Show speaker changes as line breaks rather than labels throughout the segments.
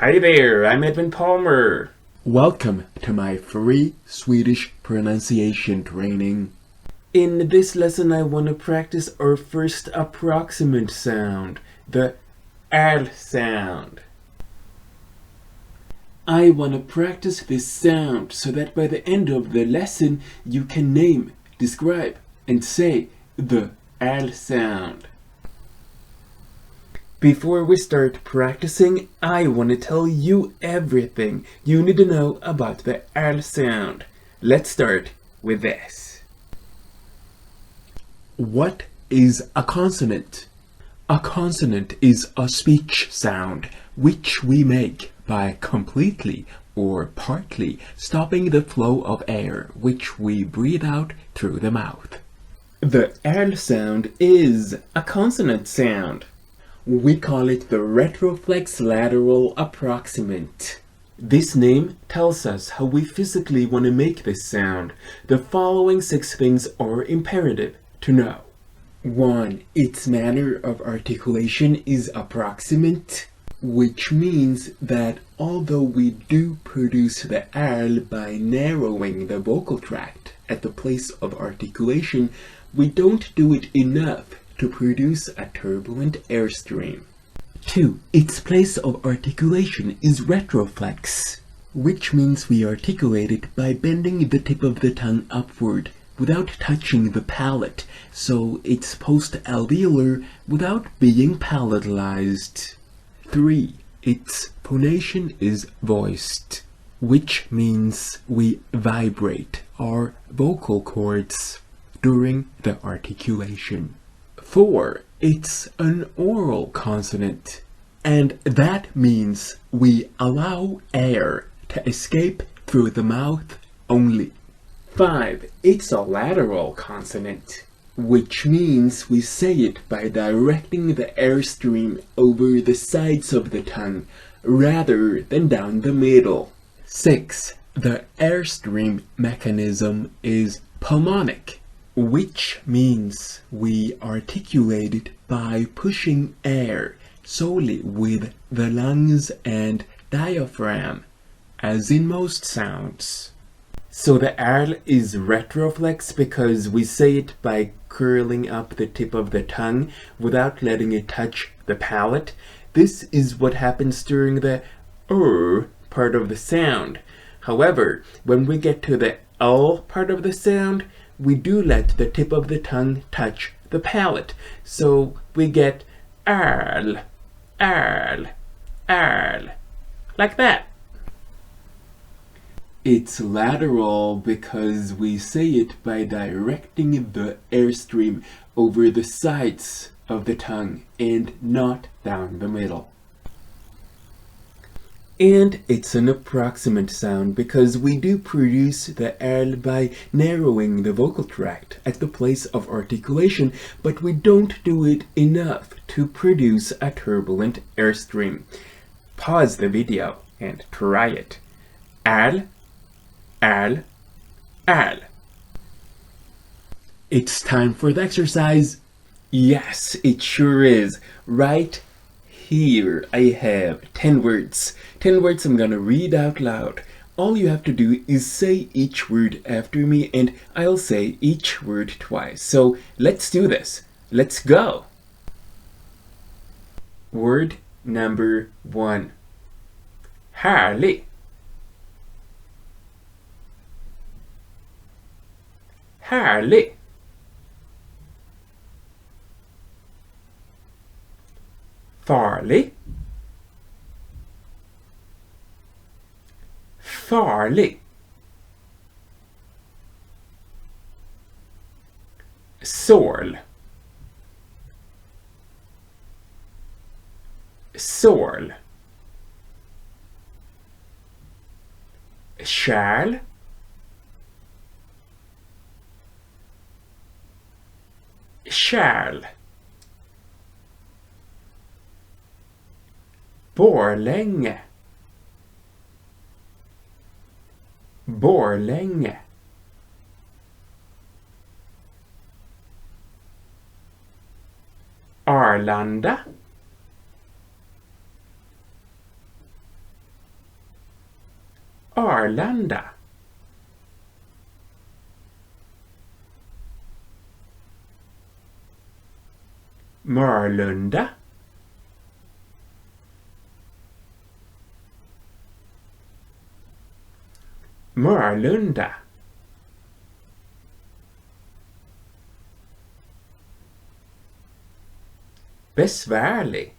Hi there, I'm Edwin Palmer.
Welcome to my free Swedish pronunciation training.
In this lesson I want to practice our first approximant sound, the L sound. I want to practice this sound so that by the end of the lesson you can name, describe, and say the L sound. Before we start practicing, I want to tell you everything you need to know about the L sound. Let's start with this.
What is a consonant? A consonant is a speech sound which we make by completely or partly stopping the flow of air which we breathe out through the mouth.
The L sound is a consonant sound. We call it the Retroflex lateral approximant. This name tells us how we physically want to make this sound. The following 6 things are imperative to know. 1. Its manner of articulation is approximant, which means that although we do produce the L by narrowing the vocal tract at the place of articulation, we don't do it enough to produce a turbulent airstream. 2. Its place of articulation is retroflex, which means we articulate it by bending the tip of the tongue upward without touching the palate, so it's post-alveolar without being palatalized. 3. Its phonation is voiced, which means we vibrate our vocal cords during the articulation. 4. It's an oral consonant, and that means we allow air to escape through the mouth only. 5. It's a lateral consonant, which means we say it by directing the airstream over the sides of the tongue rather than down the middle. 6. The airstream mechanism is pulmonic, which means we articulate it by pushing air solely with the lungs and diaphragm, as in most sounds. So the R is retroflex because we say it by curling up the tip of the tongue without letting it touch the palate. This is what happens during the part of the sound. However, when we get to the L part of the sound, we do let the tip of the tongue touch the palate. So we get L, L, L, like that. It's lateral because we say it by directing the airstream over the sides of the tongue and not down the middle. And it's an approximant sound because we do produce the L by narrowing the vocal tract at the place of articulation, but we don't do it enough to produce a turbulent airstream. Pause the video and try it. L, L, L.
It's time for the exercise.
Yes, it sure is. Right here I have 10 words. 10 words I'm gonna read out loud. All you have to do is say each word after me and I'll say each word twice. So let's do this. Let's go. Word number 1. Härlig. Härlig. Farlig. Farlig. Sorl. Sorl. Kärl. Kärl. Borlänge. Borlänge. Arlanda. Arlanda. Marlunda. Marlunda. Besvärlig.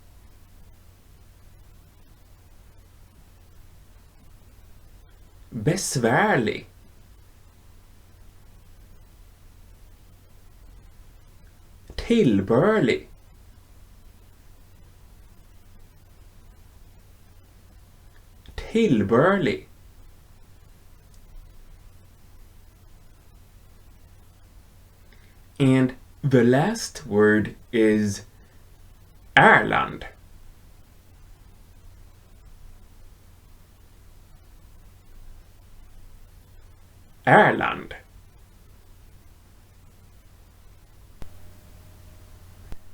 Besvärlig. Tillbörlig. Tillbörlig. And the last word is Erland. Erland.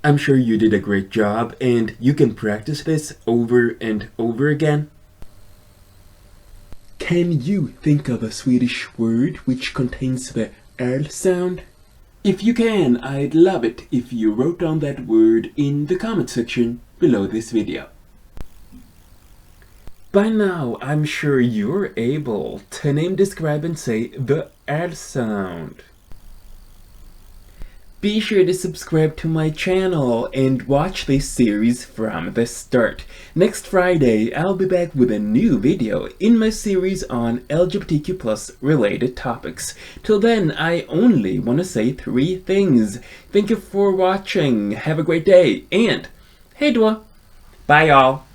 I'm sure you did a great job and you can practice this over and over again. Can you think of a Swedish word which contains the R sound? If you can, I'd love it if you wrote down that word in the comment section below this video. By now, I'm sure you're able to name, describe, and say the R sound. Be sure to subscribe to my channel and watch this series from the start. Next Friday, I'll be back with a new video in my series on LGBTQ+ related topics. Till then, I only want to say 3 things. Thank you for watching, have a great day, and hej då! Bye y'all!